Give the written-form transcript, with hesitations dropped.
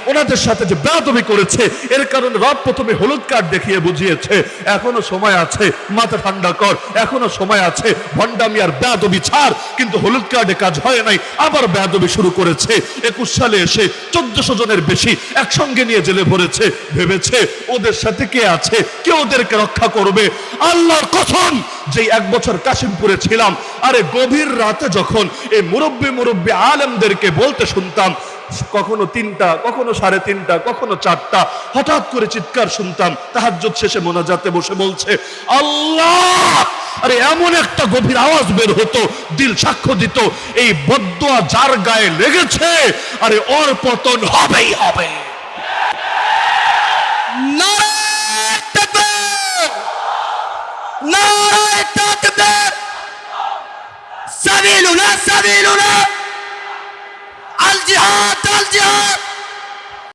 ওনাদের সাথে যে বেয়াদবি করেছে, এর কারণে রব প্রথমে হলুদ কার্ড দেখিয়ে বুঝিয়েছে এখনো সময় আছে, মাথা ঠান্ডা কর, এখনো সময় আছে, ভণ্ডামি আর বেয়াদবি ছাড়। কিন্তু হলুদ কার্ডে কাজ হয় নাই, আবার বেয়াদবি শুরু করেছে। 21 সালে এসে 1400 জনের বেশি একসঙ্গে নিয়ে জেলে ভরেছে। ভেবেছে ওদের সাথে কে আছে, কে ওদেরকে রক্ষা করবে। আল্লাহর কসম, যে 1 বছর কাশিমপুরে ছিলাম, আরে গভীর রাতে যখন এই মুরব্বী আলেমদেরকে বলতে শুনতাম, কখনো 3টা, কখনো 3:30, কখনো 4টা, হঠাৎ করে চিৎকার শুনতাম। তাহাজ্জুদ শেষে মোনাজাতে বসে বলছে আল্লাহ, আরে এমন একটা গভীর আওয়াজ বের হতো, দিল সাক্ষ্য দিত এই বদদুয়া যার গায়ে লেগেছে, আরে ওর পতন হবেই হবে। নারায়ে তাকবীর, নারায়ে তাকবীর, সাবিলুনা সাবিলুনা, আল জিহাদ আল জিহাদ।